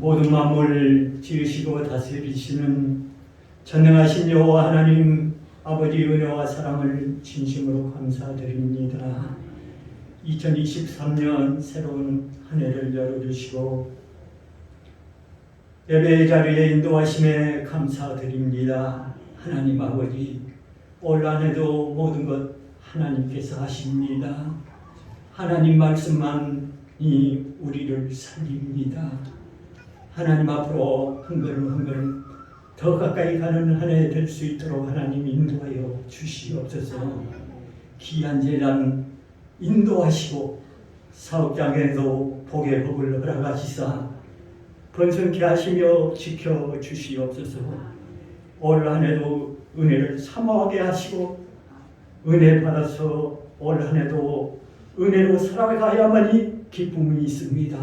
모든 만물을 지으시고 다스리시는 전능하신 여호와 하나님 아버지 은혜와 사랑을 진심으로 감사드립니다. 2023년 새로운 한 해를 열어주시고 예배의 자리에 인도하심에 감사드립니다. 하나님 아버지, 올 한 해도 모든 것 하나님께서 하십니다. 하나님 말씀만이 우리를 살립니다. 하나님 앞으로 한 걸음 한 걸음 더 가까이 가는 한 해 될 수 있도록 하나님 인도하여 주시옵소서. 귀한 제단 인도하시고 사업장에도 복의 복을 허락하시사 번성케 하시며 지켜주시옵소서. 올 한 해도 은혜를 사모하게 하시고 은혜 받아서 올 한 해도 은혜로 살아가야만이 기쁨이 있습니다.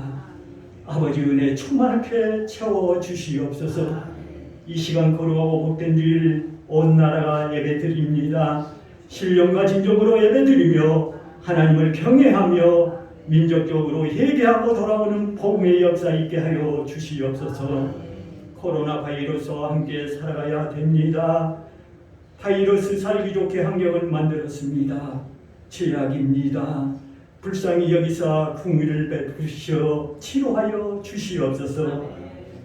아버지 은혜 충만하게 채워주시옵소서. 이 시간 거룩하고 복된 주일 온 나라가 예배드립니다. 신령과 진정으로 예배드리며 하나님을 경외하며 민족적으로 회개하고 돌아오는 복음의 역사 있게 하여 주시옵소서. 코로나 바이러스와 함께 살아가야 됩니다. 바이러스 살기 좋게 환경을 만들었습니다. 죄악입니다. 불쌍히 여기사 궁유를 베푸시어 치료하여 주시옵소서.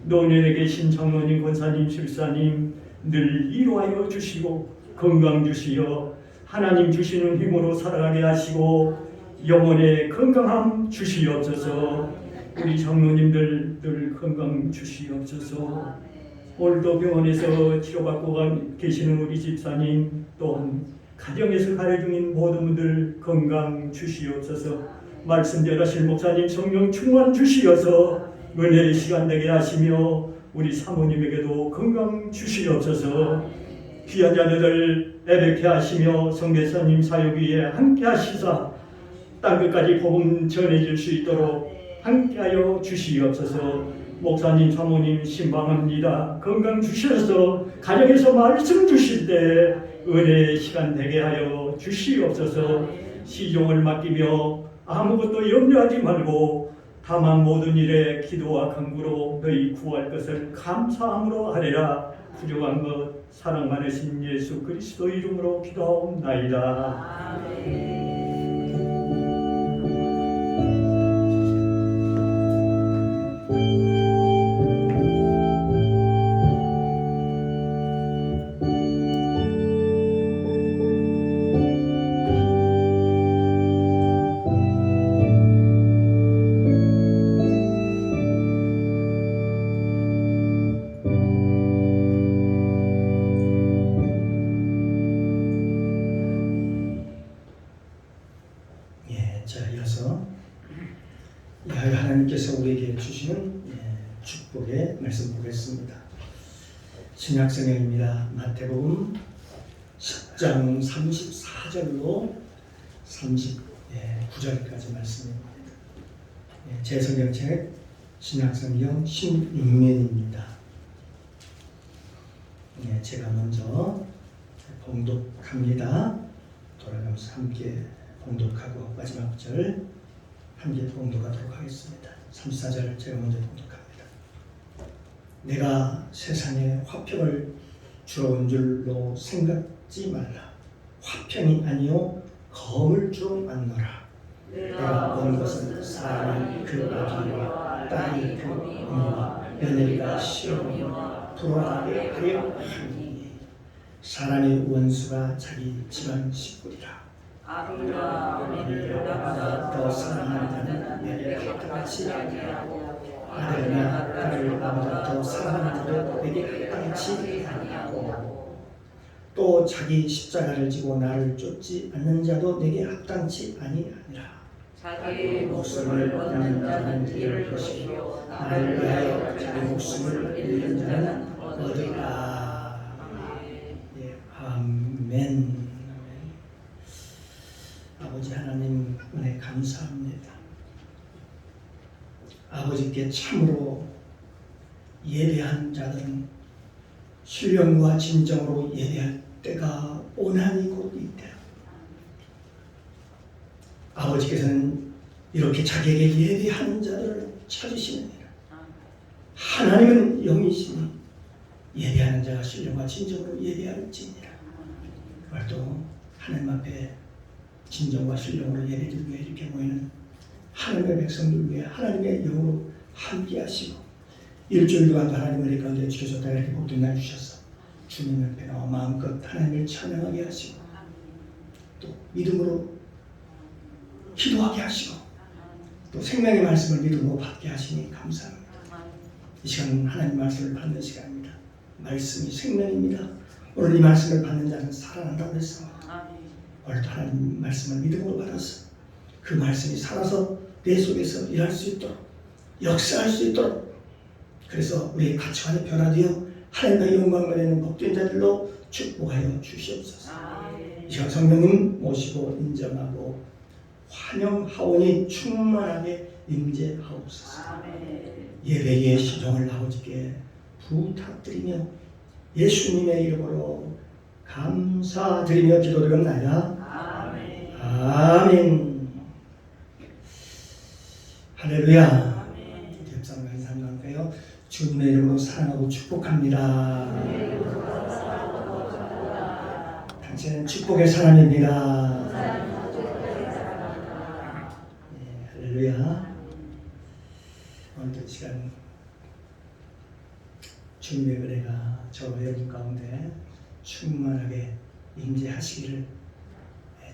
노년에 계신 장로님, 권사님, 실사님 늘 위로하여 주시고 건강 주시어 하나님 주시는 힘으로 살아가게 하시고 영혼의 건강함 주시옵소서. 우리 장로님들 늘 건강 주시옵소서. 오늘도 병원에서 치료받고 계시는 우리 집사님 또한 가정에서 가려 중인 모든 분들 건강 주시옵소서. 말씀 전하실 목사님 성령 충만 주시어서 은혜의 시간 되게 하시며 우리 사모님에게도 건강 주시옵소서. 귀한 자녀들 애백해 하시며 성대사님 사역 위에 함께 하시사 땅끝까지 복음 전해질 수 있도록 함께하여 주시옵소서. 목사님 사모님 신방합니다. 건강 주셔서 가정에서 말씀 주실 때 은혜의 시간 되게 하여 주시옵소서. 시종을 맡기며 아무것도 염려하지 말고 다만 모든 일에 기도와 간구로 너희 구할 것을 감사함으로 하리라. 부족한 것 사랑 많으신 예수 그리스도 이름으로 기도하옵나이다. 아멘. 하나님께서 우리에게 주시는 축복의 말씀 보겠습니다. 신약성경입니다. 마태복음 10장 34절로 39절까지 말씀입니다. 제 성경책 신약성경 16면입니다. 제가 먼저 봉독합니다. 돌아가면서 함께 봉독하고 마지막 절 함께 봉독하도록 하겠습니다. 34절 제가 먼저 봉독합니다. 내가 세상에 화평을 주러 온 줄로 생각지 말라. 화평이 아니요 검을 주러 왔노라. 내가 온 것은 사람이 그 아기와 딸이 그 어머니와 며느리가 시어머니와 돌아가게 하려 하니 사람의 원수가 자기 집안 식구리라. 아비와 어머니보다 더 사랑하는 자는 내게 합당치 아니하고 아들이나 딸을 보다 더 사랑하는 자도 내게 합당치 아니하고 또 자기 십자가를 지고 나를 쫓지 않는 자도 내게 합당치 아니하니라. 자기 목숨을 얻는 자는 잃을 것이요 나를 위하여 자기 목숨을 잃는 자는 얻으리라. 아멘. 아버지 하나님 은혜 감사합니다. 아버지께 참으로 예배한 자들은 신령과 진정으로 예배할 때가 오나니 곧 이때. 아버지께서는 이렇게 자기에게 예배하는 자들을 찾으시느니라. 하나님은 영이시니 예배하는 자가 신령과 진정으로 예배할지니라. 오늘도 하나님 앞에 진정과 신령으로 예배드리기 위해 이렇게 모이는 하나님의 백성들 위해 하나님의 영으로 함께 하시고 일주일 동안 하나님 우리 가운데 주셔서 이렇게 복된 날 주셔서 주님 앞에 나와 마음껏 하나님을 찬양하게 하시고 또 믿음으로 기도하게 하시고 또 생명의 말씀을 믿음으로 받게 하시니 감사합니다. 이 시간은 하나님 말씀을 받는 시간입니다. 말씀이 생명입니다. 오늘 이 말씀을 받는 자는 살아난다고 했습니다. 오늘도 하나님 말씀을 믿음으로 받아서 그 말씀이 살아서 내 속에서 일할 수 있도록 역사할 수 있도록 그래서 우리의 가치관이 변화되어 하나님의 영광을 내는 복된 자들로 축복하여 주시옵소서. 이 시간 성령님 모시고 인정하고 환영하오니 충만하게 임재하옵소서. 예배의 시종을 아버지께 부탁드리며 예수님의 이름으로 감사드리며 기도드립니다. 아멘. 할렐루야. 겹상을 감사합니다요. 주님의 이름으로 사랑하고 축복합니다. 당신은 축복의 사람입니다. 네, 할렐루야. 오늘도 시간 주님의 은혜가 저 여러분 가운데 충만하게 임재하시기를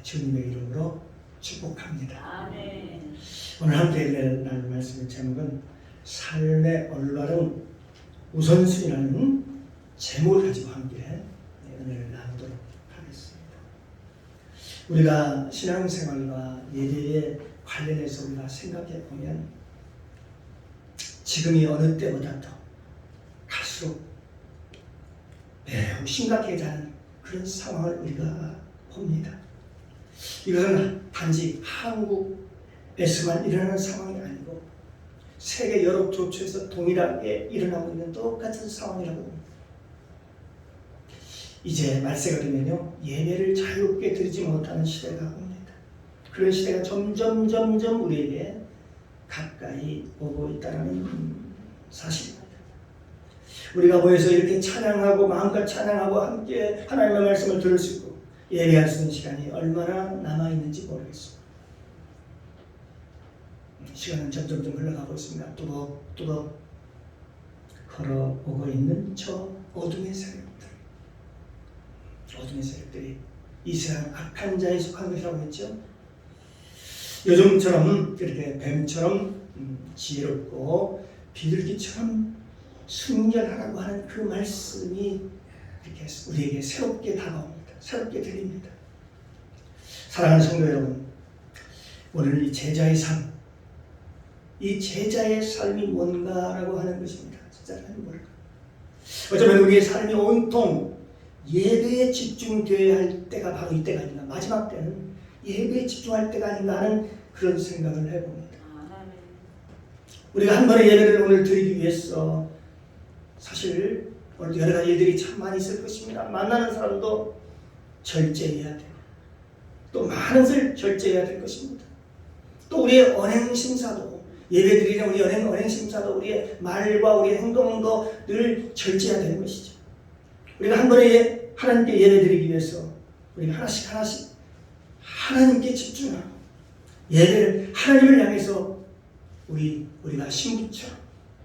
주님의 이름으로 축복합니다. 아멘. 오늘 함께 읽을 나눌 말씀의 제목은 삶의 올바른 우선순위라는 제목을 가지고 함께 은혜를 나누도록 하겠습니다. 우리가 신앙생활과 예배에 관련해서 우리가 생각해 보면 지금이 어느 때보다 더 갈수록 매우 심각해지는 그런 상황을 우리가 봅니다. 이것은 단지 한국에서만 일어나는 상황이 아니고 세계 여러 조처에서 동일하게 일어나고 있는 똑같은 상황이라고 봅니다. 이제 말세가 되면요 예배를 자유롭게 드리지 못하는 시대가 옵니다. 그런 시대가 점점 우리에게 가까이 오고 있다는 사실입니다. 우리가 모여서 이렇게 찬양하고 마음껏 찬양하고 함께 하나님의 말씀을 들을 수 있고 예배할 수 있는 시간이 얼마나 남아있는지 모르겠습니다. 시간은 점점 흘러가고 있습니다. 뚜벅뚜벅 걸어오고 있는 저 어둠의 세력들이 이 세상 악한 자에 속한 것이라고 했죠. 요즘처럼 이렇게 뱀처럼 지혜롭고 비둘기처럼 순결하라고 하는 그 말씀이 이렇게 우리에게 새롭게 다가옵니다. 새롭게 들립니다. 사랑하는 성도 여러분, 오늘 이 제자의 삶, 이 제자의 삶이 뭔가라고 하는 것입니다. 제자는 뭘까? 어쩌면 우리의 삶이 온통 예배에 집중되어야 할 때가 바로 이때가 아닌가, 마지막 때는 예배에 집중할 때가 아닌가 하는 그런 생각을 해봅니다. 우리가 한 번의 예배를 오늘 드리기 위해서 사실 오늘도 여러 가지 일들이 참 많이 있을 것입니다. 만나는 사람도 절제해야 되고 또 많은 것을 절제해야 될 것입니다. 또 우리의 언행심사도 예배드리는 우리 언행심사도 우리의 말과 우리의 행동도 늘 절제해야 되는 것이죠. 우리가 한 번에 하나님께 예배드리기 위해서 우리가 하나씩 하나님께 집중하고 예배를 하나님을 향해서 우리가 신부처럼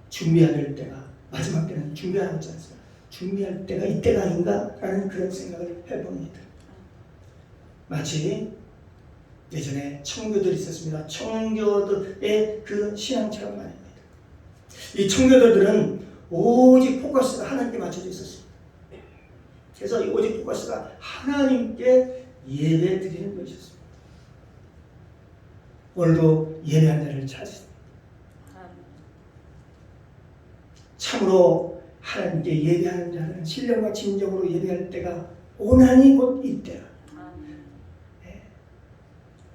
준비해야 될 때가 마지막 때는 준비하라고 했지 않습니까? 준비할 때가 이때가 아닌가라는 그런 생각을 해봅니다. 마치 예전에 청교들이 있었습니다. 청교들의 그 신앙처럼 말입니다. 이 청교도들은 오직 포커스가 하나님께 맞춰져 있었습니다. 그래서 이 오직 포커스가 하나님께 예배 드리는 것이었습니다. 오늘도 예배한 자를 찾으십니다. 참으로 하나님께 예배하는 자는 신령과 진정으로 예배할 때가 오나니 곧 이때라.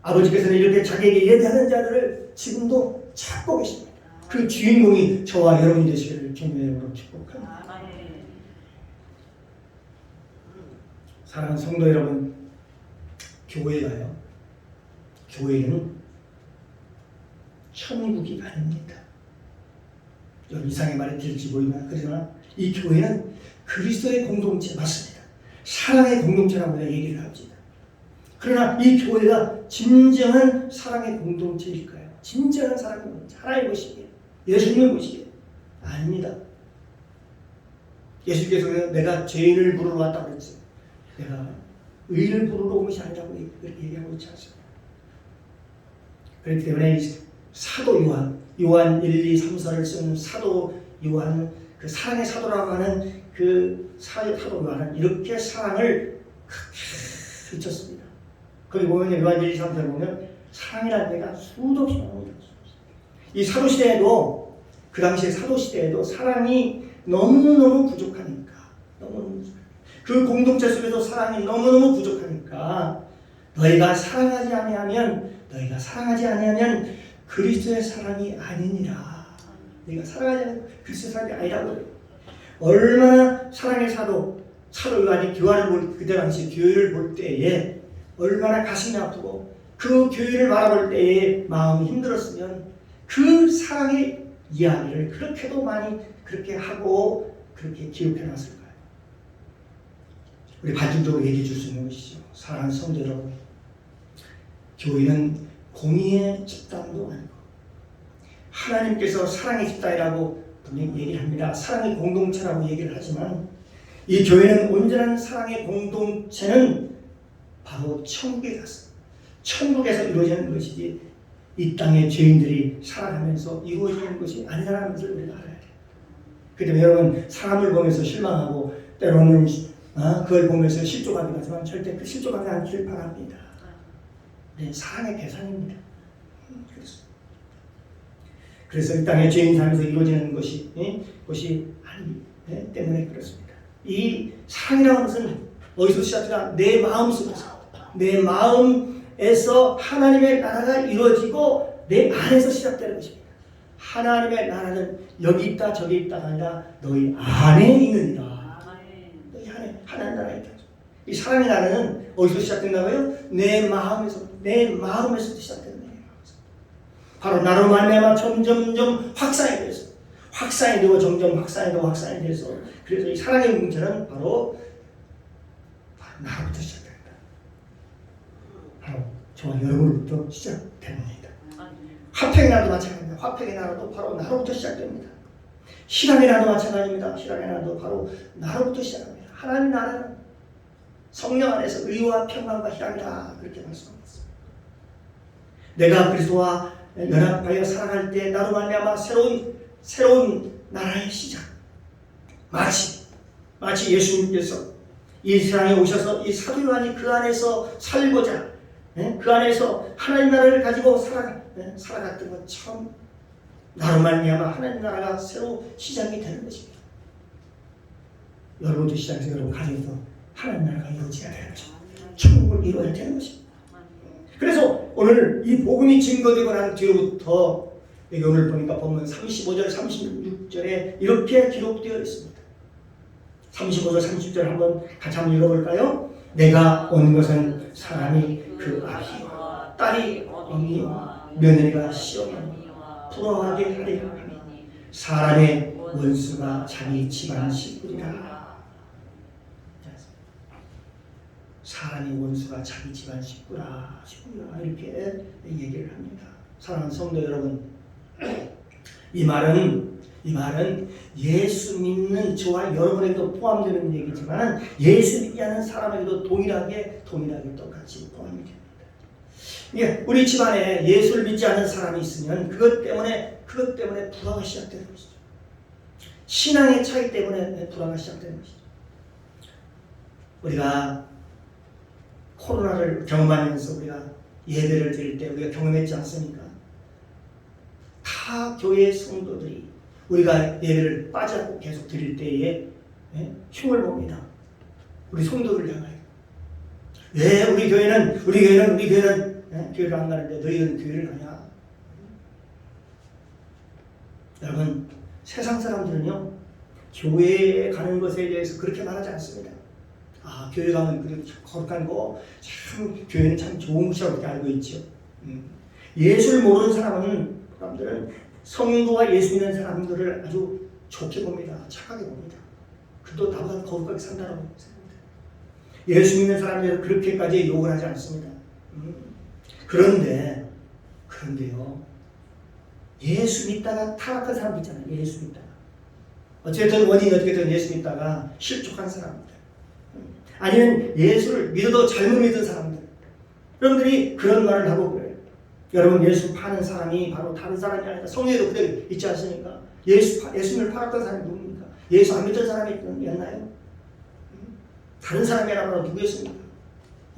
아버지께서는 이렇게 자기에게 예배하는 자들을 지금도 찾고 계십니다. 그 주인공이 저와 여러분이 되시기를 주님의 이름으로 축복합니다. 사랑하는 성도 여러분, 교회가요, 교회는 천국이 아닙니다. 좀 이상의 말이 들지 보이나 그러나 이 교회는 그리스도의 공동체 맞습니다. 사랑의 공동체라고 우리가 얘기를 합니다. 그러나 이 교회가 진정한 사랑의 공동체일까요? 진정한 사랑의 공동체, 하나의 것이기에 예수님의 것이기에 아닙니다. 예수께서 내가 죄인을 부르러 왔다고 그랬어요. 내가 의인을 부르러 온 것이 아니라고 얘기하고 있지 않습니까? 그렇기 때문에 사도 요한 1, 2, 3서를 쓴 사도 요한, 그 사랑의 사도라고 하는 그 사도 요한은 이렇게 사랑을 크게 외쳤습니다. 거기 보면 요한 1, 2, 3서를 보면 사랑이라는 데가 수도 없이 나옵니다. 이 사도시대에도, 그 당시에 사도시대에도 사랑이 너무너무 부족하니까, 그 공동체 속에서 사랑이 너무너무 부족하니까 너희가 사랑하지 아니하면 그리스도의 사랑이 아니니라. 너희가 사랑하지 않으면 그리스도의 사랑이 아니라고 해요. 얼마나 사랑의 사도 요한이 그때 당시 교회를 볼 때에 얼마나 가슴이 아프고 그 교회를 바라볼 때에 마음이 힘들었으면 그 사랑의 이야기를 그렇게도 많이 그렇게 하고 그렇게 기록해 놨을까요? 우리 반증적으로 얘기해 줄 수 있는 것이죠. 사랑하는 성도 여러분, 교회는 공의의 집단도 아니고 하나님께서 사랑의 집단이라고 분명히 얘기를 합니다. 사랑의 공동체라고 얘기를 하지만 이 교회는 온전한 사랑의 공동체는 바로 천국에 갔습니다. 천국에서 이루어지는 것이지 이 땅의 죄인들이 살아가면서 이루어지는 것이 아니라는 것을 우리가 알아야 돼요. 그렇기 때문에 여러분, 사람을 보면서 실망하고 때로는 그걸 보면서 실족하기도 하지만 절대 그 실족하지 않기를 바랍니다. 네, 사랑의 대상입니다. 그래서 이 땅의 죄인 삶에서 이루어지는 것이 아니기 때문에 그렇습니다. 이 사랑이라는 것은 어디서 시작되나? 내 마음 속에서, 내 마음에서 하나님의 나라가 이루어지고 내 안에서 시작되는 것입니다. 하나님의 나라는 여기 있다 저기 있다가 아니라 너희 안에 있느니라. 너희 안에 하나님의 나라가 있다. 이 사랑의 나라는 어디서 시작된다고요? 내 마음에서 시작되는 거예요. 바로 나로 말미암아 점점점 확산이 돼서 확산이 되고 점점 확산이 돼서 그래서 이 사랑의 공동체는 바로 나로부터 시작됩니다. 바로 저와 여러분부터 시작됩니다. 화평의 나라도 마찬가지입니다. 화평의 나라도 바로 나로부터 시작됩니다. 신앙의 나라도 마찬가지입니다. 신앙의 나라도 바로 나로부터 시작합니다. 하나님의 나라는 성령 안에서 의와 평강과 희락이다 그렇게 말씀하고 있습니다. 내가 그리스도와 연합하여 살아갈 때 나로 말미암아 새로운 나라의 시작. 마치 예수님께서 이 세상에 오셔서 이 사도 요한이 그 안에서 살고자 그 안에서 하나님 나라를 가지고 살아갔던 것처럼 나로 말미암아 하나님 나라가 새로 시작이 되는 것입니다. 여러분도 시작해서 여러분 가정에서 하나님 나라가 이루어져야 되는 것입니다. 천국을 이루어야 되는 것입니다. 그래서 오늘 이 복음이 증거되고 난 뒤로부터 여기 오늘 보니까 본문 35절 36절에 이렇게 기록되어 있습니다. 35절 30절 한번 같이 한번 읽어볼까요? 내가 온 것은 사람이 그 아비와 딸이 어미와 며느리가 시어머니와 부러워하게 하리라 하니 사람의 원수가 자기 집안 식구리라. 사람의 원수가 자기 집안 식구라 이렇게 얘기를 합니다. 사랑하는 성도 여러분, 이 말은 예수 믿는 저와 여러분에게도 포함되는 얘기지만 예수 믿지 않는 사람에게도 동일하게 똑같이 포함이 됩니다. 예, 우리 집안에 예수를 믿지 않는 사람이 있으면 그것 때문에 불화가 시작되는 것이죠. 신앙의 차이 때문에 불화가 시작되는 것이죠. 우리가 코로나를 경험하면서 우리가 예배를 드릴 때 우리가 경험했지 않습니까? 타 교회 성도들이 우리가 예배를 빠지고 계속 드릴 때에 흉을 봅니다. 우리 성도들을 향하여. 왜 우리 교회는 교회를 안 가는데 너희는 교회를 가냐? 여러분, 세상 사람들은요 교회에 가는 것에 대해서 그렇게 말하지 않습니다. 교회 가면 그렇게 거룩한 거, 참 교회는 참 좋은 곳이라고 알고 있죠. 예수를 모르는 사람들은 성도와 예수 믿는 사람들을 아주 좋게 봅니다. 착하게 봅니다. 그도 나보다 거룩하게 산다고 생각합니다. 예수 믿는 사람들은 그렇게까지 욕을 하지 않습니다. 그런데요, 예수 믿다가 타락한 사람도 있잖아요. 예수 믿다가. 어쨌든 원인이 어떻게든 예수 믿다가 실족한 사람들. 아니면 예수를 믿어도 잘못 믿은 사람들. 여러분들이 그런 말을 하고 그래요. 여러분, 예수 파는 사람이 바로 다른 사람이 아니라 성경에도 그대로 있지 않습니까? 예수님을 팔았던 사람이 누굽니까? 예수 안 믿던 사람이었나요? 다른 사람이라고 누구였습니까?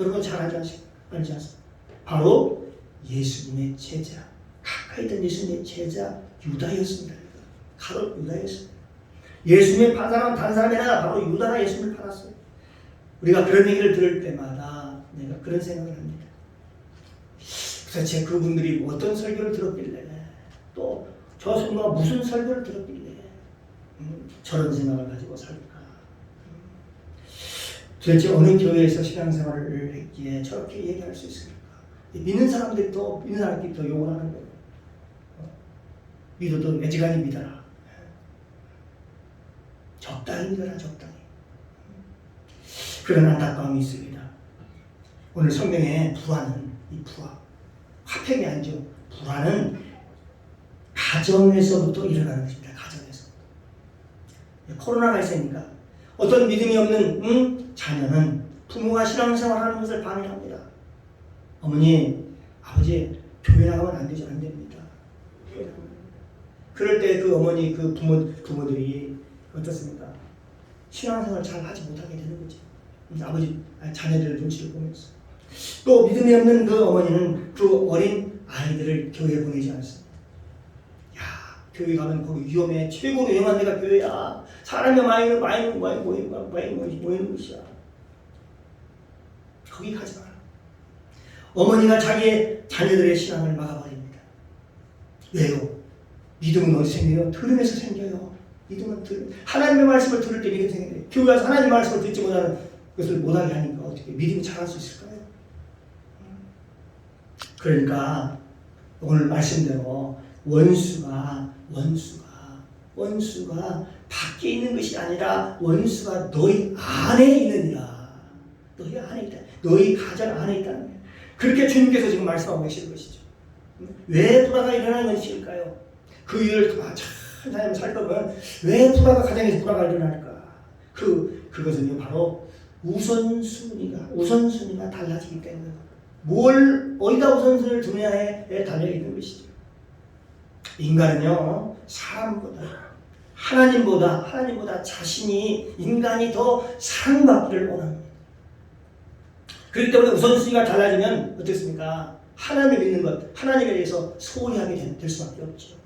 여러분 잘 알지 않습니까? 바로 예수님의 제자, 가까이 있던 예수님의 제자 유다였습니다. 가롯 유다였습니다. 예수님을 판 사람은 다른 사람이 아니라 바로 유다가 예수님을 팔았어요. 우리가 그런 얘기를 들을 때마다 내가 그런 생각을 합니다. 도대체 그분들이 어떤 설교를 들었길래, 또 저 성도가 무슨 설교를 들었길래 저런 생각을 가지고 살까? 도대체 어느 교회에서 신앙생활을 했기에 저렇게 얘기할 수 있을까? 믿는 사람들이 더 욕을 하는 거예요. 믿어도 매지간히 믿어라. 적당히 믿어라, 적당히. 그런 안타까움이 있습니다. 오늘 성경의 불화는, 이 불화, 화평이 아니죠. 불화는 가정에서부터 일어나는 것입니다. 가정에서. 코로나가 있으니까 어떤 믿음이 없는 자녀는 부모가 신앙생활하는 것을 방해합니다. 어머니, 아버지, 교회 나가면 안 되죠. 안 됩니다. 그럴 때 그 어머니, 그 부모들이 어떻습니까? 신앙생활 잘 하지 못하게 되는 거지. 자녀들 눈치를 보면서. 또 믿음이 없는 그 어머니는 그 어린 아이들을 교회에 보내지 않습니다. 야, 교회 가면 거기 위험해. 최고로 위험한 데가 교회야. 사람이 많이 모이는 곳이야. 거기 가지 마라. 어머니가 자기의 자녀들의 신앙을 막아버립니다. 왜요? 믿음은 어디서 생겨요? 들음에서 생겨요. 믿음은 들음. 하나님의 말씀을 들을 때 믿음이 생겨요. 교회 가서 하나님의 말씀을 듣지 못하는 것을 못하게 하니까 어떻게 믿음이 자랄 수 있을까요? 그러니까 오늘 말씀대로 원수가 밖에 있는 것이 아니라 원수가 너희 안에 있느니라. 너희 안에 있다. 너희 가정 안에 있다는 거예요. 그렇게 주님께서 지금 말씀하고 계시는 것이죠. 왜 불화가 일어나는 것일까요? 그 이유를 잘 살 거면 왜 불화가 가정에서 불화가 일어날까? 그것은요 바로 우선순위가 달라지기 때문에 어디다 우선순위를 두느냐에 달려있는 것이죠. 인간은요 하나님보다 자신이 인간이 더 사랑받기를 원합니다. 그렇기 때문에 우선순위가 달라지면 어떻습니까? 하나님을 믿는 것, 하나님에 대해서 소홀히 하게 될 수밖에 없죠.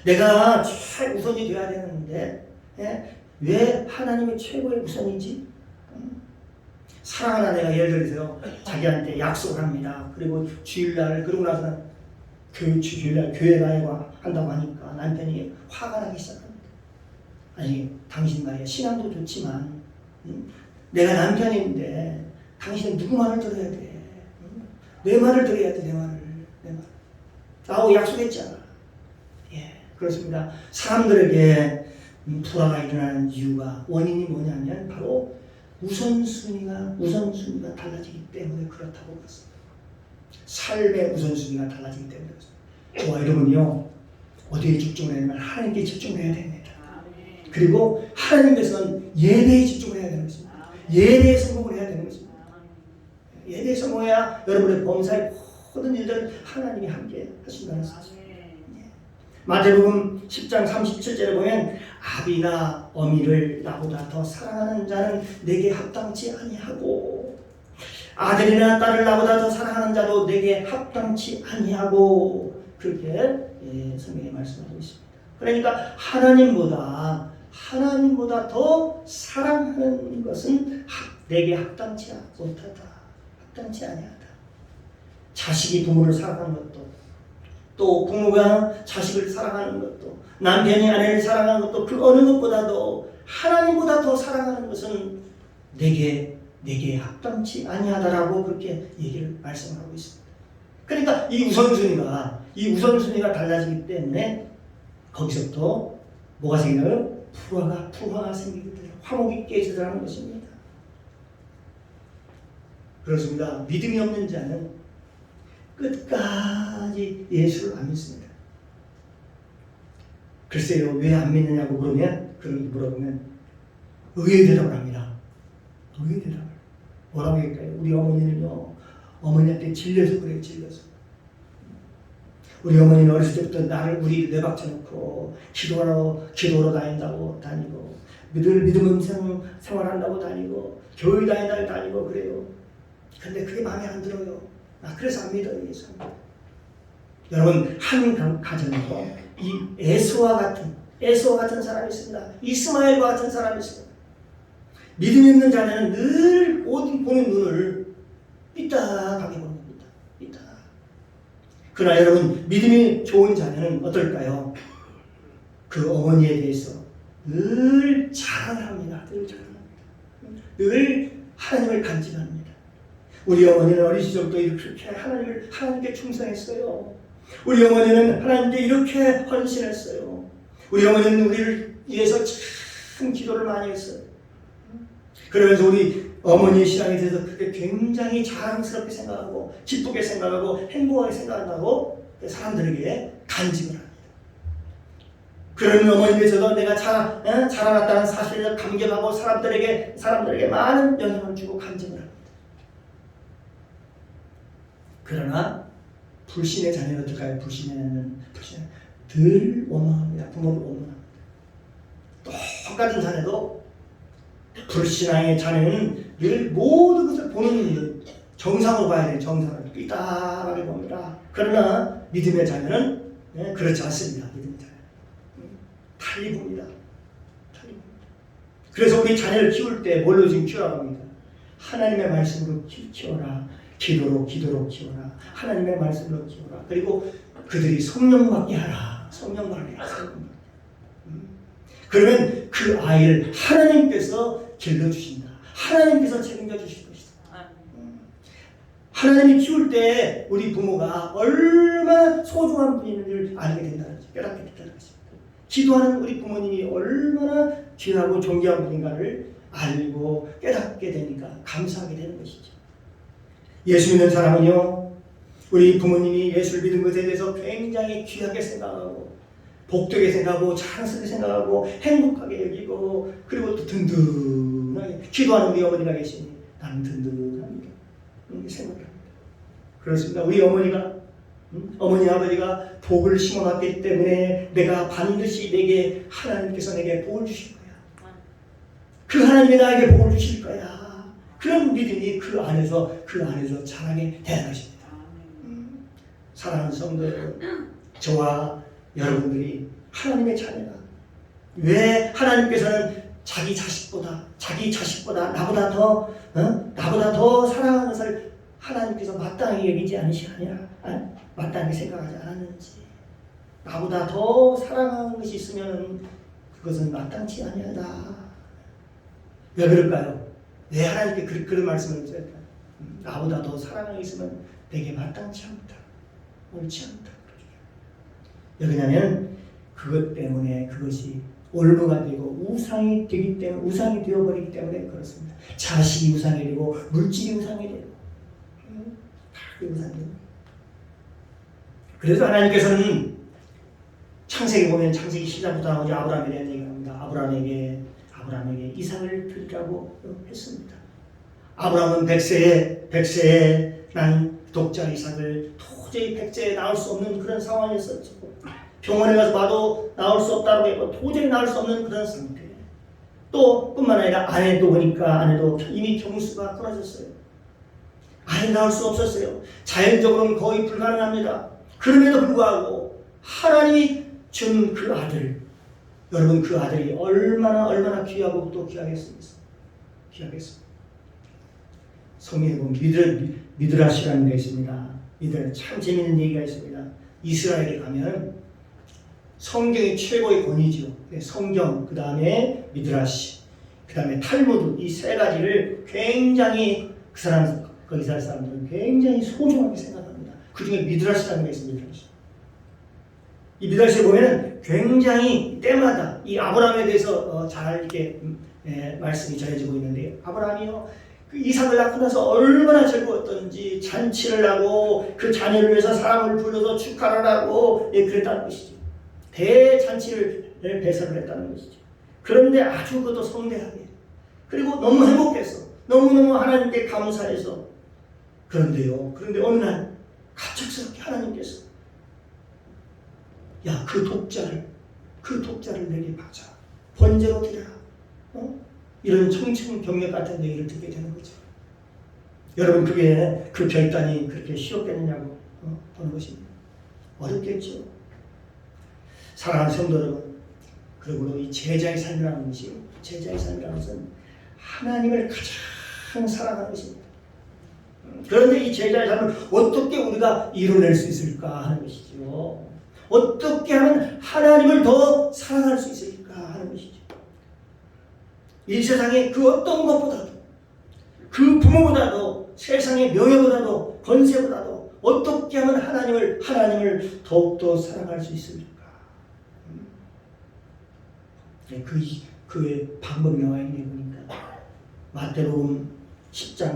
내가 최우선이 되어야 되는데 왜 하나님이 최고의 우선이지? 사랑하는 아내가 예를 들어서 자기한테 약속을 합니다. 그리고 주일날 그러고 나서는 주일날 교회 가야 한다고 하니까 남편이 화가 나기 시작합니다. 아니 당신 말이야 신앙도 좋지만 내가 남편인데 당신은 누구 말을 들어야 돼? 내 말을 들어야 돼. 내 말을. 나하고 약속했잖아. 예, 그렇습니다. 사람들에게 불화가 일어나는 이유가 원인이 뭐냐면 바로 우선순위가 달라지기 때문에 그렇다고 봤습니다. 삶의 우선순위가 달라지기 때문에 그렇습니다. 저와 여러분이요 어디에 집중을 해야 되냐면 하나님께 집중을 해야 됩니다. 그리고 하나님께서는 예배에 집중을 해야 되는 것입니다. 예배에 성공을 해야 되는 것입니다. 예배에 성공해야 여러분의 범사의 모든 일들을 하나님이 함께 하신다는 것입니다. 마태복음 10장 37절에 보면 아비나 어미를 나보다 더 사랑하는 자는 내게 합당치 아니하고 아들이나 딸을 나보다 더 사랑하는 자도 내게 합당치 아니하고 그렇게 성경에 말씀하고 있습니다. 그러니까 하나님보다 더 사랑하는 것은 내게 합당치 못하다. 합당치 아니하다. 자식이 부모를 사랑하는 것도 또 부모가 자식을 사랑하는 것도 남편이 아내를 사랑하는 것도 그 어느 것보다도 하나님보다 더 사랑하는 것은 내게 합당치 아니하다라고 그렇게 얘기를 말씀하고 있습니다. 그러니까 이 우선순위가 달라지기 때문에 거기서부터 뭐가 생기나요? 불화가 생기게 돼요. 화목이 깨져나가는 것입니다. 그렇습니다. 믿음이 없는 자는 끝까지 예수를 안 믿습니다. 글쎄요, 왜 안 믿느냐고 물어보면 의외의 대답을 합니다. 의외의 대답을. 뭐라고 할까요? 우리 어머니는요, 어머니한테 질려서 그래요, 질려서. 우리 어머니는 어렸을 때부터 우리 내박쳐놓고 기도하러 다니고 믿음 생활한다고 다니고 교회 다니고 그래요. 근데 그게 마음에 안 들어요. 그래서 안 믿어요, 예수. 여러분, 한 가정에서 이 에서와 같은 사람이 있습니다. 이스마엘과 같은 사람이 있습니다. 믿음이 없는 자녀는 늘 모든 보는 눈을 삐딱하게 보는 겁니다. 삐딱. 그러나 여러분, 믿음이 좋은 자녀는 어떨까요? 그 어머니에 대해서 늘 자랑을 합니다. 늘 하나님을 간직합니다. 우리 어머니는 어린 시절부터 이렇게 하나님께 충성했어요. 우리 어머니는 하나님께 이렇게 헌신했어요. 우리 어머니는 우리를 위해서 참 기도를 많이 했어요. 그러면서 우리 어머니의 신앙에 대해서 그렇게 굉장히 자랑스럽게 생각하고 기쁘게 생각하고 행복하게 생각한다고 사람들에게 간직을 합니다. 그런 어머니에서도 내가 자라났다는 사실을 감격하고 사람들에게 많은 영향을 주고 간직을 합니다. 그러나 불신의 자녀는 어떨까요? 불신은 늘 원망합니다. 부모를 원망합니다. 똑같은 자녀도 불신앙의 자녀는 늘 모든 것을 보는 정상으로 봐야 돼요. 정상을 삐딱하게 봅니다. 그러나 믿음의 자녀는 그렇지 않습니다. 믿음의 자녀는 달리 봅니다. 그래서 우리 자녀를 키울 때 뭘로 지금 키우라고 합니다. 하나님의 말씀으로 키워라. 기도로 키워라. 하나님의 말씀으로 키워라. 그리고 그들이 성령 받게 하라. 성령 받게 하라. 그러면 그 아이를 하나님께서 길러주신다. 하나님께서 책임져 주실 것이다. 하나님이 키울 때 우리 부모가 얼마나 소중한 분인지를 알게 된다는 것입니다. 깨닫게 된다는 것입니다. 기도하는 우리 부모님이 얼마나 귀하고 존귀한 분인가를 알고 깨닫게 되니까 감사하게 되는 것이죠. 예수 믿는 사람은요, 우리 부모님이 예수를 믿은 것에 대해서 굉장히 귀하게 생각하고 복되게 생각하고 자랑스럽게 생각하고 행복하게 여기고 그리고 또 든든하게 기도하는 우리 어머니가 계시니 나는 든든합니다. 이렇게 생각합니다. 그렇습니다. 우리 어머니 아버지가 복을 심어놨기 때문에 내가 반드시 하나님께서 내게 복을 주실 거야. 그 하나님이 나에게 복을 주실 거야. 그런 믿음이 그 안에서 자라게 되는 것입니다. 사랑하는 성도 여러분, 저와 여러분들이 하나님의 자녀가 왜 하나님께서는 자기 자식보다 나보다 더 사랑하는 것을 하나님께서 마땅히 여기지 않으시느냐, 마땅히 생각하지 않았는지, 나보다 더 사랑하는 것이 있으면 그것은 마땅치 아니하다. 왜 그럴까요? 왜 하나님께 그런 말씀을 드렸다. 나보다 더 사랑이 있으면 내게 마땅치 않다. 옳지 않다. 왜 그러냐면 그것 때문에 그것이 올무가 되고 우상이 되어버리기 때문에 그렇습니다. 자식이 우상이 되고 물질이 우상이 되고 다 우상이 되고. 그래서 하나님께서는 창세기 보면 창세기 10장부터 나오지 아브라함에 대한 얘기가 합니다. 아브라함에게 이삭을 드리라고 했습니다. 아브라함은 100세에 난 독자 이삭을 도저히 100세에 낳을 수 없는 그런 상황이었었죠. 병원에 가서 봐도 낳을 수 없다고 했고 도저히 낳을 수 없는 그런 상태. 또 뿐만 아니라 아내도 이미 경수가 끊어졌어요. 아예 낳을 수 없었어요. 자연적으로는 거의 불가능합니다. 그럼에도 불구하고 하나님이 준 그 아들, 여러분 그 아들이 얼마나 귀하고 또 귀하겠습니까? 성경에 보면 미드라시라는 게 있습니다. 참 재밌는 얘기가 있습니다. 이스라엘에 가면 성경이 최고의 권위죠. 성경, 그 다음에 미드라시, 그 다음에 탈무드, 이 세 가지를 굉장히 거기 살 사람들은 굉장히 소중하게 생각합니다. 그 중에 미드라시라는 게 있습니다. 이 미드라시에 보면은 굉장히 때마다 이 아브라함에 대해서 잘 이렇게 말씀이 전해지고 있는데요. 아브라함이요, 그 이삭을 낳고 나서 얼마나 즐거웠던지 잔치를 하고 그 자녀를 위해서 사람을 불러서 축하를 하고 그랬다는 것이죠. 대잔치를 배설을 했다는 것이죠. 그런데 아주 그것도 성대하게, 그리고 너무 행복해서 너무너무 하나님께 감사해서, 그런데 어느 날 갑작스럽게 하나님께서 야, 그 독자를 내게 바쳐 번제로 드려라, 이런 청천벽력 같은 얘기를 듣게 되는 거죠. 여러분, 그게 그 결단이 그렇게 쉬웠겠느냐고 보는 것입니다. 어렵겠죠. 사랑하는 성도 여러분, 그리고 이 제자의 삶이라는 것이요, 제자의 삶이라는 것은 하나님을 가장 사랑하는 것입니다. 그런데 이 제자의 삶을 어떻게 우리가 이뤄낼 수 있을까 하는 것이죠. 어떻게 하면 하나님을 더 사랑할 수 있을까 하는 것이죠. 이 세상에 그 어떤 것보다도, 그 부모보다도, 세상의 명예보다도, 권세보다도 어떻게 하면 하나님을 더욱더 사랑할 수 있을까. 그의 방법이 나와 있는 게 보니까 마태복음 10장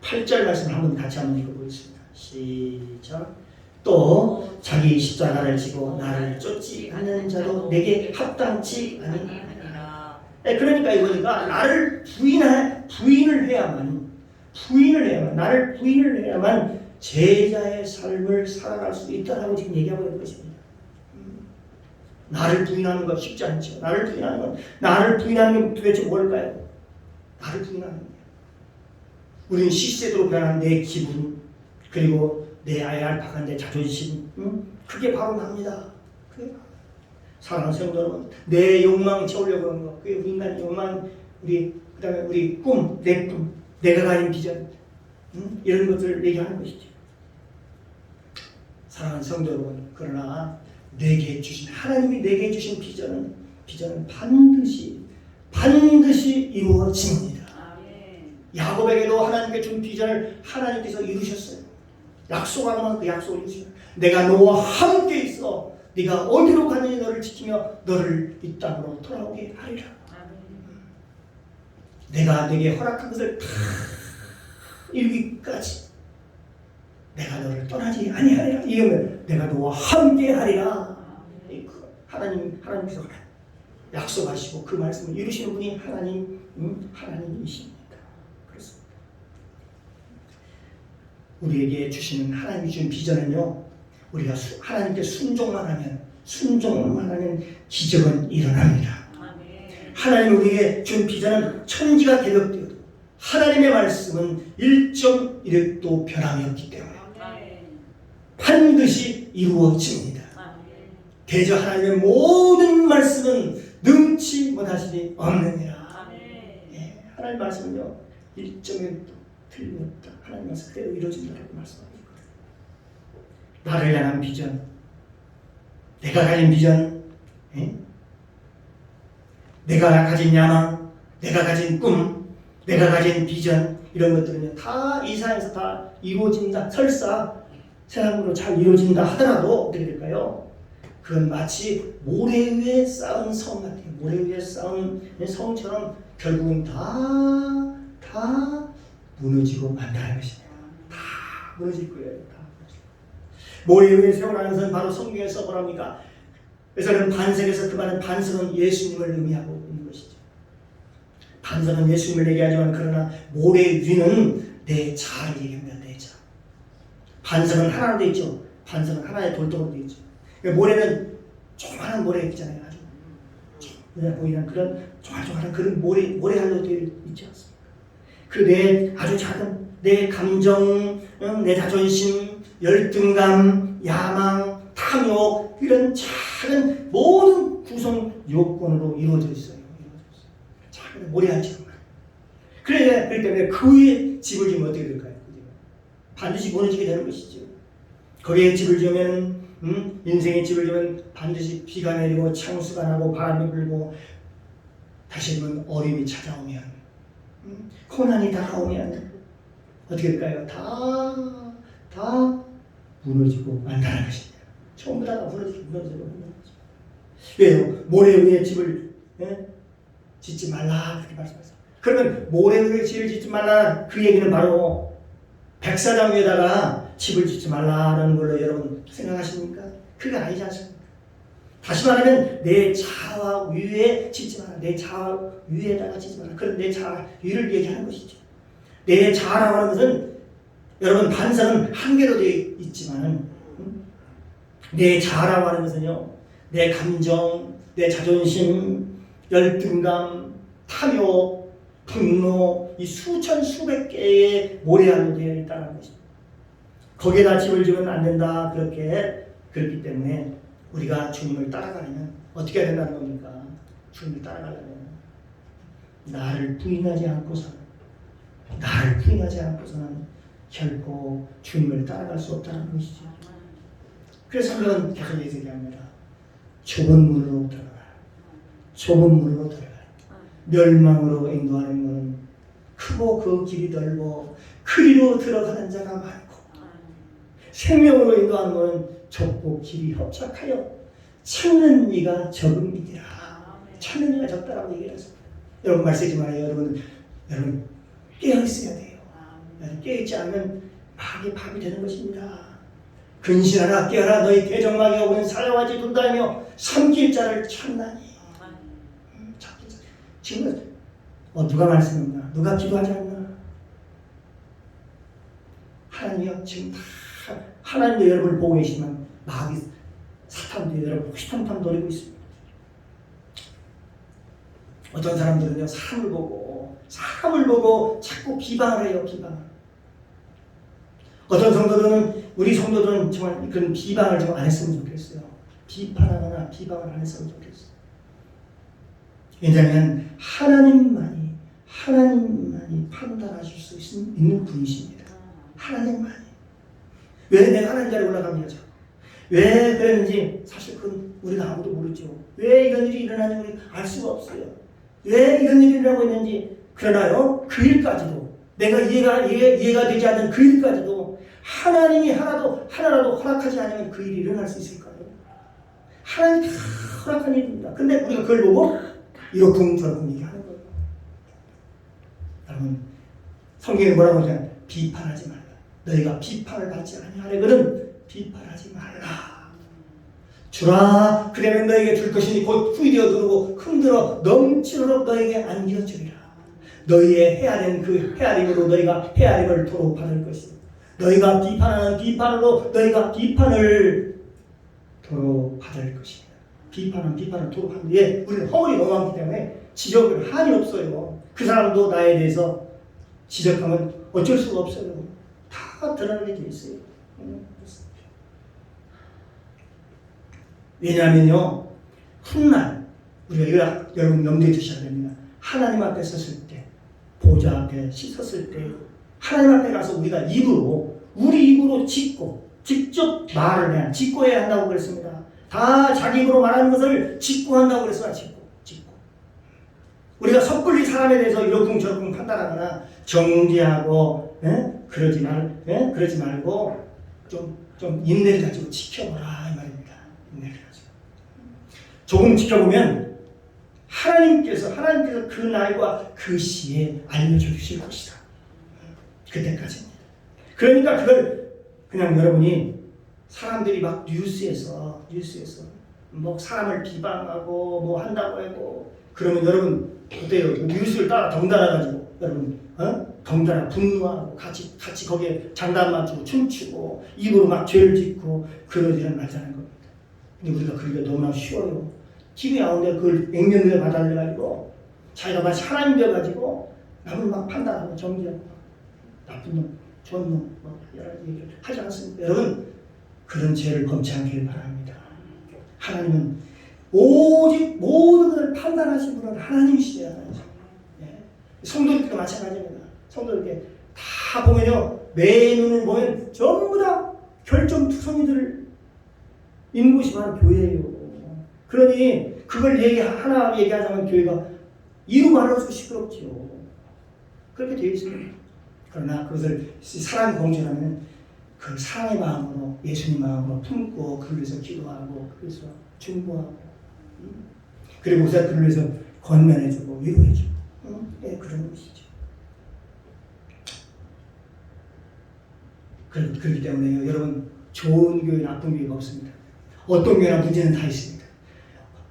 38절 말씀 한번 같이 한번 읽어보겠습니다. 시작. 또 자기 십자가를 지고 나를 쫓지 않는 자도 내게 합당치 아니하니라. 그러니까 이거니까 나를 부인을 해야만 나를 부인을 해야만 제자의 삶을 살아갈 수 있다라고 지금 얘기하고 있는 것입니다. 나를 부인하는 것 쉽지 않죠. 나를 부인하는 게 도대체 뭘까요? 나를 부인하는 거예요. 우리는 시세대로 변한 내 기분, 그리고 내 알팍한 내 자존심, 그게 바로 납니다. 사랑하는 성도 여러분, 내 욕망 채우려고 하는 것, 그게 인간의 욕망, 그다음에 우리 꿈, 내 꿈, 내가 가진 비전, 이런 것들을 얘기하는 것이죠. 사랑하는 성도 여러분, 그러나 하나님이 내게 주신 비전은 반드시 이루어집니다. 야곱에게도 하나님께 준 비전을 하나님께서 이루셨어요. 약속하면 그 약속을 이루셨어요. 내가 너와 함께 있어. 네가 어디로 가느니 너를 지키며 너를 이 땅으로 돌아오게 하리라. 내가 네게 허락한 것을 다 이루기까지 내가 너를 떠나지 아니하리라. 이러면 내가 너와 함께 하리라. 하나님께서 약속하시고 그 말씀을 이루시는 분이 하나님이십니다. 그렇습니다. 우리에게 주시는 하나님이 주신 비전은요, 우리가 하나님께 순종만 하면 기적은 일어납니다. 하나님 우리에게 준 비전은 천지가 개벽되어도 하나님의 말씀은 1.1획도 변함이 없기 때문에 반드시 이루어집니다. 대저 하나님의 모든 말씀은 능치 못하시니 없느니라. 하나님 말씀은요, 1.1도 틀림없다. 하나님 말씀 그대로 이루어진다고 말씀하고 있거든요. 나를 향한 비전, 내가 가진 비전, 내가 가진 야망, 내가 가진 꿈, 내가 가진 비전, 이런 것들은요, 다 이 세상에서 다 이루어진다. 설사 세상으로 잘 이루어진다 하더라도 어떻게 될까요? 그건 마치 모래 위에 쌓은 성 같아요. 모래 위에 쌓은 성처럼 결국은 다 무너지고 만다는 것입니다. 다 무너질 거예요. 다. 모래 위에 세우라는 것은 바로 성경에서 뭐랍니까? 그래서는 반석에서 그 말은 반석은 예수님을 의미하고 있는 것이죠. 반석은 예수님을 얘기하지만 그러나 모래 위는 내 자아를 얘기합니다. 내 자. 반석은 하나로 되어 있죠. 반석은 하나의 돌덩이로 되어 있죠. 모래는 조그마한 모래 있잖아요. 아주 눈에 보이는 그런 조그마한 그런 모래알로 되어 있지 않습니까? 그 아주 작은 내 감정, 내 자존심, 열등감, 야망, 탐욕, 이런 작은 모든 구성 요건으로 이루어져 있어요. 작은 모래알처럼. 그렇기 때문에 그 위에 집을 지으면 어떻게 될까요? 반드시 무너지게 되는 것이죠. 거기에 집을 지으면 인생의 집을 지으면 반드시 비가 내리고 창수가 나고 바람이 불고 다시 한번 어려움이 찾아오면 고난이 다가오면 어떻게 될까요? 다 무너지고 만다는 것입니다. 전부 다 무너지고 만다는 것입니다. 왜요? 모래 위에 집을 짓지 말라 그렇게 말씀하셨어요. 그러면 모래 위에 집을 짓지 말라 그 얘기는 바로 백사장 위에다가 집을 짓지 말라라는 걸로 여러분 생각하십니까? 그게 아니지 않습니까? 다시 말하면 내 자아 위에 짓지 마라. 내 자아 위에다가 짓지 마라. 그런 내 자아 위를 얘기하는 것이죠. 내 자아라고 하는 것은 여러분 반성은 한 개로 되어 있지만 내 자아라고 하는 것은요. 내 감정, 내 자존심, 열등감, 탐욕, 분노 이 수천 수백 개의 모래알로 되어 있다는 것입니다. 거기에다 집을 지으면 안 된다. 그렇기 때문에 우리가 주님을 따라가려면 어떻게 해야 된다는 겁니까? 주님을 따라가려면 나를 부인하지 않고서는 결코 주님을 따라갈 수 없다는 것이죠. 그래서 성경은 계속 얘기합니다. 좁은 문으로 들어가라. 멸망으로 인도하는 문은 크고 그 길이 넓어 그리로 들어가는 자가 많고 생명으로 인도하는 문은 좁고 길이 협착하여 찾는 이가 적음이니라. 찾는 이가 적다라고 얘기를 했습니다. 여러분 말쓰지 마요. 여러분 깨어있어야 돼요. 깨어있지 않으면 밥이 되는 것입니다. 근신하라 깨어라 너희 대적마귀가 오는 사자와지 돈다며 삼킬 자를 찾나니. 지금 누가 말씀합니까? 누가 기도하지 않나? 하나님이요 지금 다 하나님도 여러분을 보고 계시지만 마귀 사탄도 여러분 호시탐탐 노리고 있습니다. 어떤 사람들은요 사람을 보고 자꾸 비방을 해요. 어떤 성도들은 우리 성도들은 정말 그런 비방을 좀 안 했으면 좋겠어요. 비판하거나 비방을 안 했으면 좋겠어요. 왜냐하면 하나님만이 판단하실 수 있는 분이십니다. 하나님만이. 왜 내가 하나님 자리에 올라갑니까? 왜 그랬는지 사실 그건 우리가 아무도 모르죠. 왜 이런 일이 일어나는지 우리가 알 수가 없어요. 왜 이런 일이 일어나고 있는지. 그러나요 그 일까지도 내가 이해가 되지 않는 그 일까지도 하나님이 하나라도 허락하지 않으면 그 일이 일어날 수 있을까요? 하나님이 다 허락한 일입니다. 근데 우리가 그걸 보고 이러쿵 저러쿵 얘기하는 거예요. 여러분 성경에 뭐라고 하냐? 비판하지 말라. 너희가 비판을 받지 아니하려거든 비판하지 말라. 주라 그러면 너에게 줄 것이니 곧 후이되어 두르고 흔들어 넘치도록 너에게 안겨주리라. 너희의 헤아린 그 헤아림으로 너희가 헤아림을 도로 받을 것이다. 너희가 비판하는 비판으로 너희가 비판을 도로 받을 것이다. 비판은 비판을 도로 받는. 우리는 허물이 너무 많기 때문에 지적을 한이 없어요. 그 사람도 나에 대해서 지적하면 어쩔 수가 없어요. 다 드러나게 돼 있어요. 왜냐하면요 훗날 우리가 여러분 염두에 두셔야 됩니다. 하나님 앞에 섰을 때 보좌 앞에 섰을 때 하나님 앞에 가서 우리가 우리 입으로 직접 말을 해야 직고해야 한다고 그랬습니다. 다 자기 입으로 말하는 것을 직고한다고 그랬어요. 직고. 우리가 섣불리 사람에 대해서 이러쿵 저러쿵 판단하거나 정죄하고 그러지 말고 좀 인내를 가지고 지켜보라 이 말입니다. 인내를 가지고 조금 지켜보면 하나님께서 그 날과 그 시에 알려주실 것이다. 그때까지입니다. 그러니까 그걸 그냥 여러분이 사람들이 막 뉴스에서 뭐 사람을 비방하고 뭐 한다고 하고 그러면 여러분 어때요? 뉴스를 따라 덩달아 가지고 여러분 덩달아 분노하고 같이 거기에 장단 맞추고 춤추고 입으로 막 죄를 짓고 그러지는 말자는 겁니다. 근데 우리가 그게 너무나 쉬워요. TV 나오는데 그걸 액면에 받아내가지고 자기가 마치 하나님 되어가지고 남을 막 판단하고 정죄하고 나쁜 놈, 좋은 놈 여러 가지 얘기를 하지 않습니까? 여러분 그런 죄를 범치 않기를 바랍니다. 하나님은 오직 모든 것을 판단하신 분은 하나님이시잖아요. 성도들도 마찬가지입니다. 성도들께 다 보면요 내 눈을 보면 전부 다 결정투성이들 있는 곳이 바로 교회예요. 그러니 그걸 하나 얘기하자면 교회가 이루 말할 수 시끄럽지요. 그렇게 되어 있습니다. 그러나 그것을 사람이 공존하면 그 사랑의 마음으로 예수님 마음으로 품고 그를 위해서 기도하고 그를 위해서 중보하고 그리고 우선 그를 위해서 권면해주고 위로해주고 예, 그런 것이죠. 그렇기 때문에 여러분 좋은 교회 나쁜 교회가 없습니다. 어떤 교회나 문제는 다 있습니다.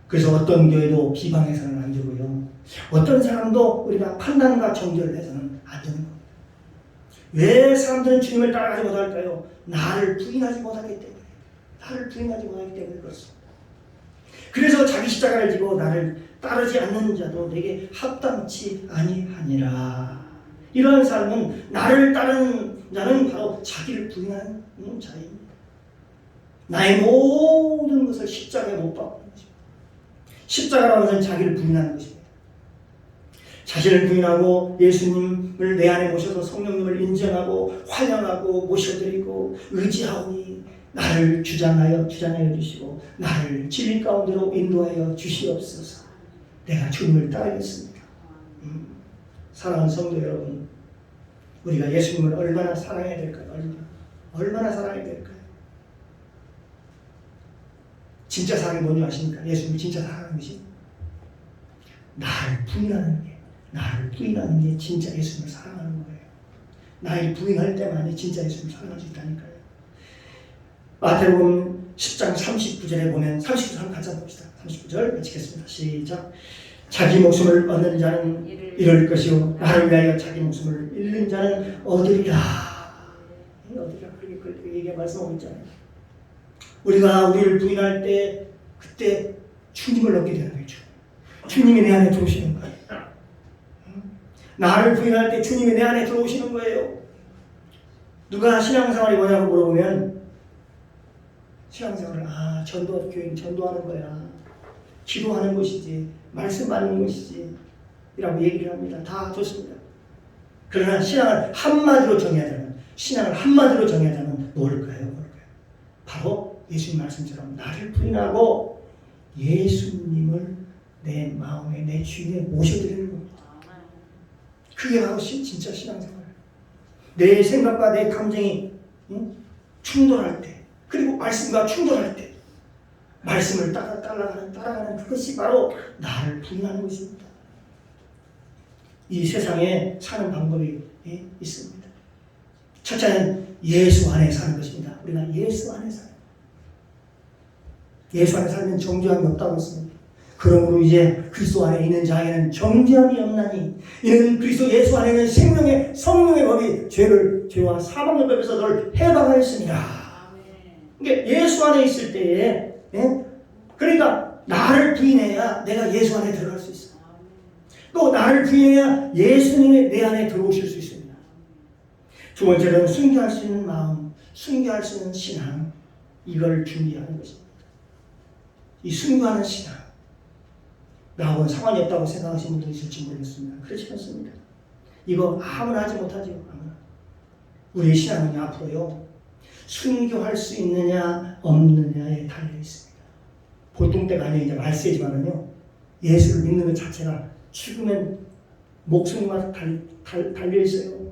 그래서 어떤 교회도 비방해서는 안 되고요. 어떤 사람도 우리가 판단과 정죄를 해서는 안 되는 겁니다. 왜 사람들은 주님을 따라가지 못할까요? 나를 부인하지 못하기 때문에. 나를 부인하지 못하기 때문에 그렇습니다. 그래서 자기 십자가를 지고 나를 따르지 않는 자도 내게 합당치 아니하니라. 이러한 삶은 나를 따르는 자는 바로 자기를 부인하는 자입니다. 나의 모든 것을 십자가에 못 박는 것입니다. 십자가라는 것은 자기를 부인하는 것입니다. 자신을 부인하고 예수님을 내 안에 모셔서 성령님을 인정하고 환영하고 모셔드리고 의지하오니 나를 주장하여 주시고 나를 진리 가운데로 인도하여 주시옵소서. 내가 주님을 따르겠습니다. 사랑하는 성도 여러분, 우리가 예수님을 얼마나 사랑해야 될까요? 얼마나 사랑해야 될까요? 진짜 사랑이 뭔지 아십니까? 예수님이 진짜 사랑하는 것이 나를 부인하는 게 진짜 예수님을 사랑하는 거예요. 나를 부인할 때만이 진짜 예수님을 사랑할 수 있다니까요. 마태복음 10장 39절에 보면 39절 한번 같이 봅시다. 39절 마치겠습니다. 시작. 자기 목숨을 얻는 자는 잃을 것이요 나를 위하여 자기 목숨을 잃는 자는 얻으리라. 그렇게 얘기 말씀하고 있잖아요. 우리가 우리를 부인할 때 그때 주님을 얻게 되는 거죠. 주님이 내 안에 들어오시는 거예요. 나를 부인할 때 주님이 내 안에 들어오시는 거예요. 누가 신앙생활이 뭐냐고 물어보면 신앙생활을 교회는 전도하는 거야. 기도하는 것이지 말씀 받는 것이지 이라고 얘기를 합니다. 다 좋습니다. 그러나 신앙을 한마디로 정의하자면 뭘까요? 바로 예수님 말씀처럼 나를 부인하고 예수님을 내 마음에 내 주위에 모셔드리는 겁니다. 그게 바로 진짜 신앙생활. 내 생각과 내 감정이 충돌할 때 그리고 말씀과 충돌할 때 말씀을 따라가는 그것이 바로 나를 부인하는 것입니다. 이 세상에 사는 방법이 있습니다. 첫째는 예수 안에 사는 것입니다. 우리가 예수 안에 살면 정죄함이 없다고 했습니다. 그러므로 이제 그리스도 안에 있는 자에게는 정죄함이 없나니 이는 그리스도 예수 안에 있는 생명의 성령의 법이 죄와 사망의 법에서 너를 해방하였습니다. 그러니까 예수 안에 있을 때에 그러니까 나를 부인해야 내가 예수 안에 들어갈 수 있어요. 또 나를 부인해야 예수님이 내 안에 들어오실 수 있습니다. 두 번째는 순교할 수 있는 마음, 순교할 수 있는 신앙, 이걸 준비하는 것입니다. 이 순교하는 신앙, 나하고는 상관이 없다고 생각하시는 분들이 있을지 모르겠습니다. 그렇지 않습니다. 이거 아무나 하지 못하죠. 아무나. 우리의 신앙은 앞으로요, 순교할 수 있느냐 없느냐에 달려 있습니다. 보통 때가 아니에요. 이제 말세지만은요, 예수를 믿는 것 자체가 죽으면 목숨과 달려 있어요.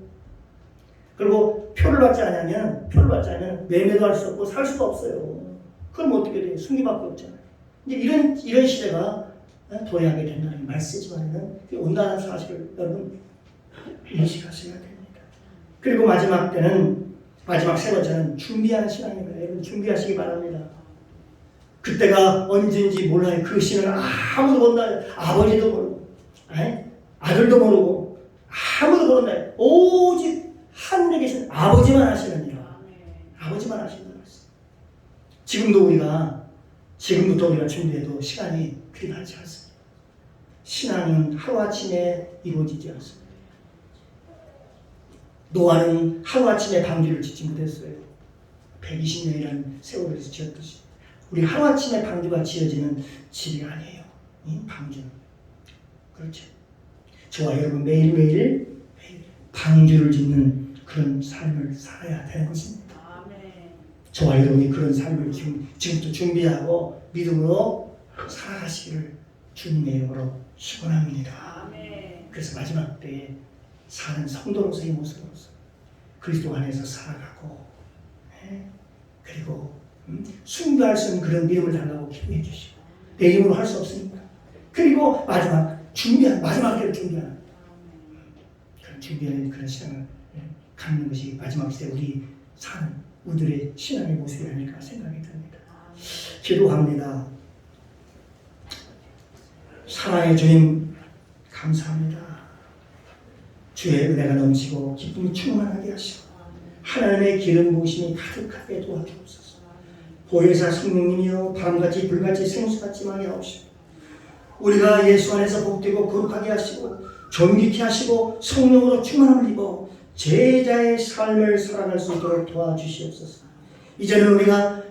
그리고 표를 받지 않으면 매매도 할 수 없고 살 수도 없어요. 그럼 어떻게 돼요? 순교밖에 없잖아요. 이제 이런 시대가 도래하게 된다는 말세지만은 온다는 사실을 여러분 인식하셔야 됩니다. 그리고 마지막 세 번째는 준비하는 신앙입니다. 여러분 준비하시기 바랍니다. 그때가 언제인지 몰라요. 그 신은 아무도 모른다. 아버지도 모르고 아들도 모르고 아무도 모른다. 오직 하늘에 계신 아버지만 아시는 일. 아버지만 아시는 일. 지금부터 우리가 준비해도 시간이 그리 많지 않습니다. 신앙은 하루아침에 이루어지지 않습니다. 노아는 하루아침에 방주를 짓지 못했어요. 120년이라는 세월을 지었듯이. 우리 하루아침에 방주가 지어지는 집이 아니에요. 방주는. 그렇죠. 저와 여러분 매일매일 방주를 짓는 그런 삶을 살아야 되는 것입니다. 저와 여러분이 그런 삶을 지금부터 준비하고 믿음으로 살아가시기를 주님의 이름으로 축원합니다. 그래서 마지막 때에 사는 성도로서의 모습으로서 그리스도 안에서 살아가고 그리고 순교할 수 있는 그런 믿음을 달라고 기도해 주시고 내 힘으로 할 수 없으니까. 그리고 마지막 때를 준비하는 그런 준비하는 그런 시간을 갖는 것이 마지막 시대 우리 사는 우리들의 신앙의 모습이 아닐까 생각이 듭니다. 기도합니다. 사랑의 주님 감사합니다. 주의 은혜가 넘치고 기쁨이 충만하게 하시고 하나님의 기름 부으심이 가득하게 도와주옵소서. 보혜사 성령님이여 바람같이 불같이 생수같이 많이 하옵시고 우리가 예수 안에서 복되고 거룩하게 하시고 존귀케 하시고 성령으로 충만함을 입어 제자의 삶을 살아갈 수 있도록 도와주시옵소서. 이제는 우리가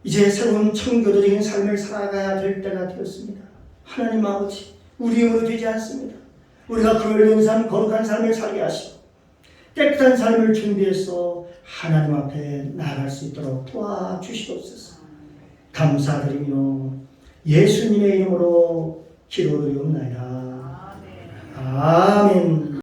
새로운 청교도적인 삶을 살아가야 될 때가 되었습니다. 하나님 아버지, 우리 힘으로 되지 않습니다. 우리가 그런 삶, 거룩한 삶을 살게 하시고 깨끗한 삶을 준비해서 하나님 앞에 나아갈 수 있도록 도와주시옵소서. 감사드리며 예수님의 이름으로 기도드리옵나이다. 아멘.